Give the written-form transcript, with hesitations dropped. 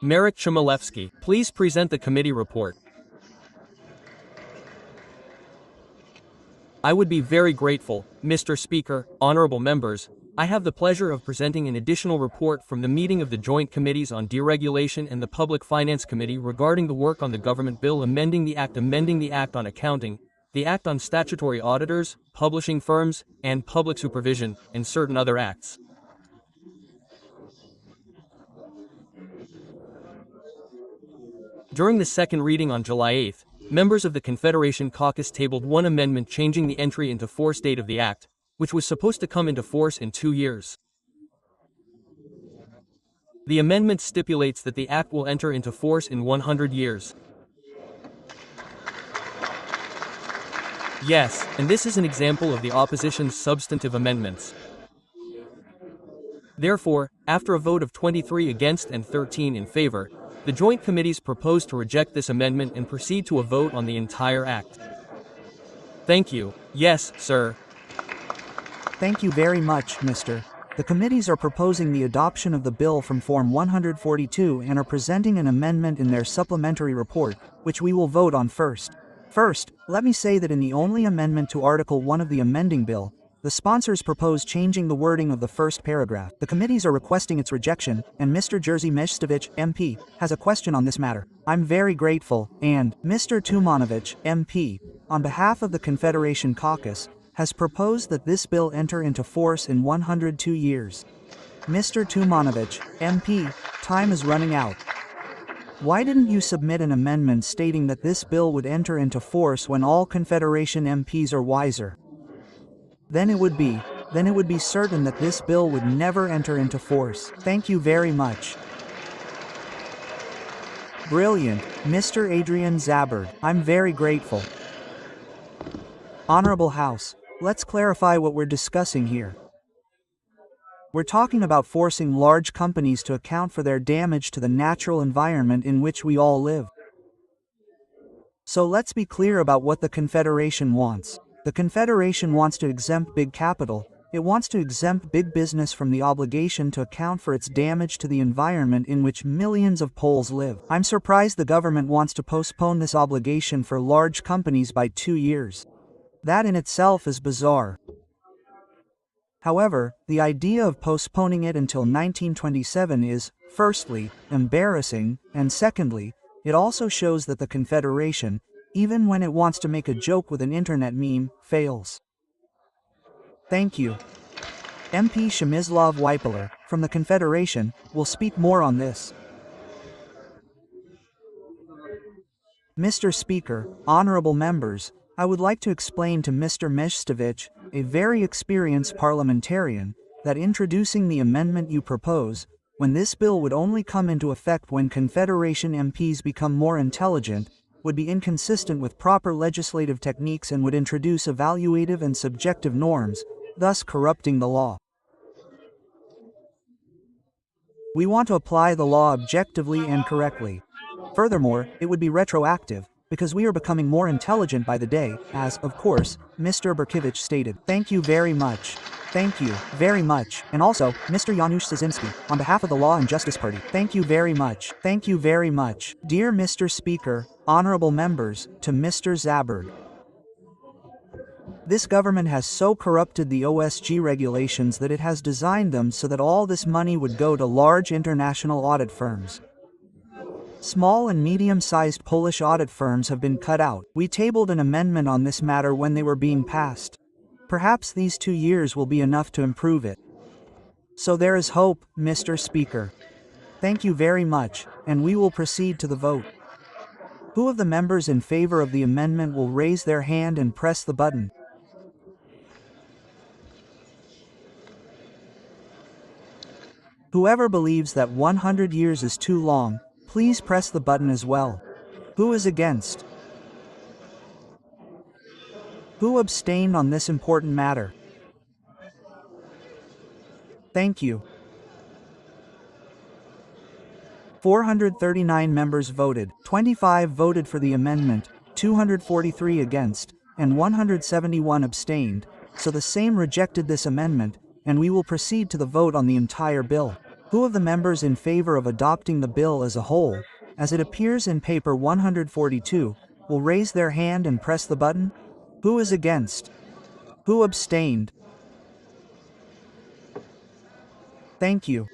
Marek Chmielewski, please present the committee report. I would be very grateful, Mr. Speaker, honorable members. I have the pleasure of presenting an additional report from the meeting of the Joint Committees on Deregulation and the Public Finance Committee regarding the work on the government bill amending the Act on Accounting, the Act on Statutory Auditors, Publishing Firms, and Public Supervision, and certain other acts. During the second reading on July 8, members of the Confederation Caucus tabled one amendment changing the entry into force date of the Act, which was supposed to come into force in 2 years. The amendment stipulates that the Act will enter into force in 100 years. Yes, and this is an example of the opposition's substantive amendments. Therefore, after a vote of 23 against and 13 in favor, the Joint Committees propose to reject this amendment and proceed to a vote on the entire Act. Thank you. Yes, sir. Thank you very much, Mr. The committees are proposing the adoption of the bill from Form 142 and are presenting an amendment in their supplementary report, which we will vote on first. First, let me say that in the only amendment to Article 1 of the amending bill, the sponsors propose changing the wording of the first paragraph. The committees are requesting its rejection, and Mr. Jerzy Mesztowicz, MP, has a question on this matter. I'm very grateful, and Mr. Tumanowicz, MP, on behalf of the Confederation Caucus, has proposed that this bill enter into force in 102 years. Mr. Tumanowicz, MP, time is running out. Why didn't you submit an amendment stating that this bill would enter into force when all Confederation MPs are wiser? Then it would be certain that this bill would never enter into force. Thank you very much. Brilliant, Mr. Adrian Zabard. I'm very grateful. Honorable House, let's clarify what we're discussing here. We're talking about forcing large companies to account for their damage to the natural environment in which we all live. So let's be clear about what the Confederation wants. The Confederation wants to exempt big capital. It wants to exempt big business from the obligation to account for its damage to the environment in which millions of Poles live. I'm surprised the government wants to postpone this obligation for large companies by 2 years. That in itself is bizarre. However, the idea of postponing it until 1927 is, firstly, embarrassing, and secondly, it also shows that the Confederation, even when it wants to make a joke with an internet meme, fails. Thank you. MP Przemysław Wypler, from the Confederation, will speak more on this. Mr. Speaker, honorable members, I would like to explain to Mr. Mesztowicz, a very experienced parliamentarian, that introducing the amendment you propose, when this bill would only come into effect when Confederation MPs become more intelligent, would be inconsistent with proper legislative techniques and would introduce evaluative and subjective norms, thus corrupting the law. We want to apply the law objectively and correctly. Furthermore, it would be retroactive, because we are becoming more intelligent by the day, as, of course, Mr. Berkiewicz stated. Thank you very much. Thank you very much. And also, Mr. Janusz Szymski, on behalf of the Law and Justice Party. Thank you very much. Thank you very much. Dear Mr. Speaker, honorable members, to Mr. Zabard. This government has so corrupted the OSG regulations that it has designed them so that all this money would go to large international audit firms. Small and medium-sized Polish audit firms have been cut out. We tabled an amendment on this matter when they were being passed. Perhaps these 2 years will be enough to improve it. So there is hope, Mr. Speaker. Thank you very much, and we will proceed to the vote. Who of the members in favor of the amendment will raise their hand and press the button? Whoever believes that 100 years is too long, please press the button as well. Who is against? Who abstained on this important matter? Thank you. 439 members voted, 25 voted for the amendment, 243 against, and 171 abstained, so the Sejm rejected this amendment, and we will proceed to the vote on the entire bill. Who of the members in favor of adopting the bill as a whole, as it appears in paper 142, will raise their hand and press the button? Who is against? Who abstained? Thank you.